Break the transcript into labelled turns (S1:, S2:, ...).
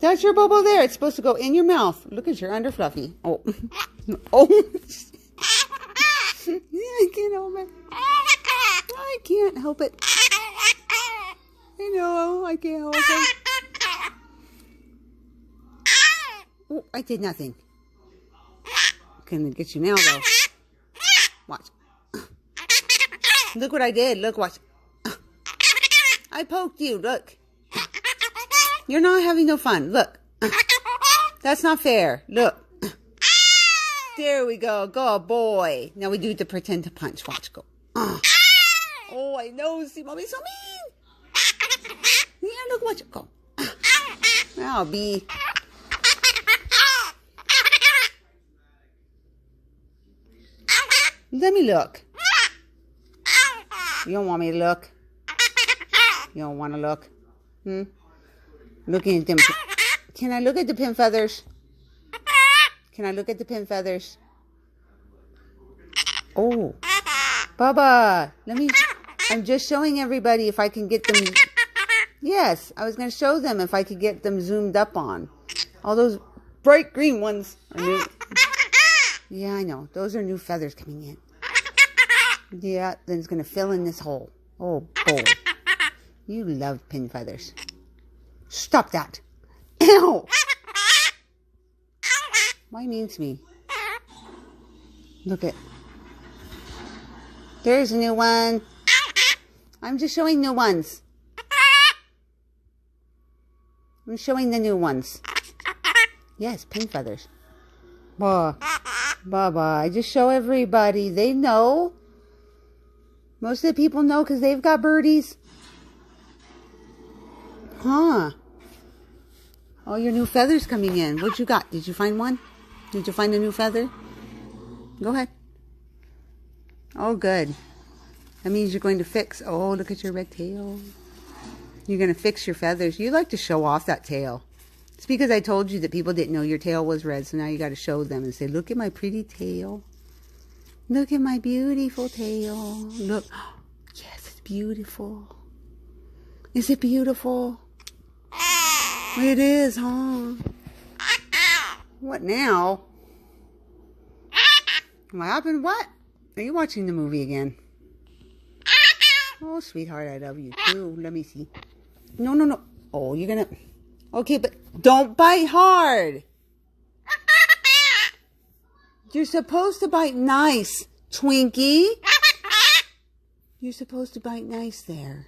S1: That's your bubble there. It's supposed to go in your mouth. Look at your under fluffy. Oh. Oh. I can't help it. I can't help it. I know. I can't help it. Oh, I did nothing. Gonna get you now, though. Watch. Look what I did. Look, watch. I poked you. Look. You're not having no fun. Look. That's not fair. Look. There we go. Go, boy. Now we do the pretend to punch. Watch. Go. Oh, I know. See, Mommy's so mean. Yeah, look. Watch it. Go. I'll be. Let me look. You don't want me to look? You don't want to look? Looking at them. Can I look at the pin feathers? Can I look at the pin feathers? Oh. Bubba. I'm just showing everybody if I can get them. Yes, I was going to show them if I could get them zoomed up on. All those bright green ones are new. Yeah, I know. Those are new feathers coming in. Yeah, then it's going to fill in this hole. Oh, boy. You love pin feathers. Stop that. Ow! Why mean to me? Look at. There's a new one. I'm just showing new ones. I'm showing the new ones. Yes, pin feathers. Baba, I just show everybody. They know. Most of the people know because they've got birdies. Huh. All your new feathers coming in. What you got? Did you find one? Did you find a new feather? Go ahead. Oh, good. That means you're going to fix. Oh, look at your red tail. You're going to fix your feathers. You like to show off that tail. It's because I told you that people didn't know your tail was red. So now you got to show them and say, look at my pretty tail. Look at my beautiful tail. Look. Yes, it's beautiful. Is it beautiful? It is, huh? What now? What happened? What? Are you watching the movie again? Oh, sweetheart, I love you too. Let me see. No. Oh, you're gonna... Okay, but don't bite hard. You're supposed to bite nice, Twinkie. You're supposed to bite nice there.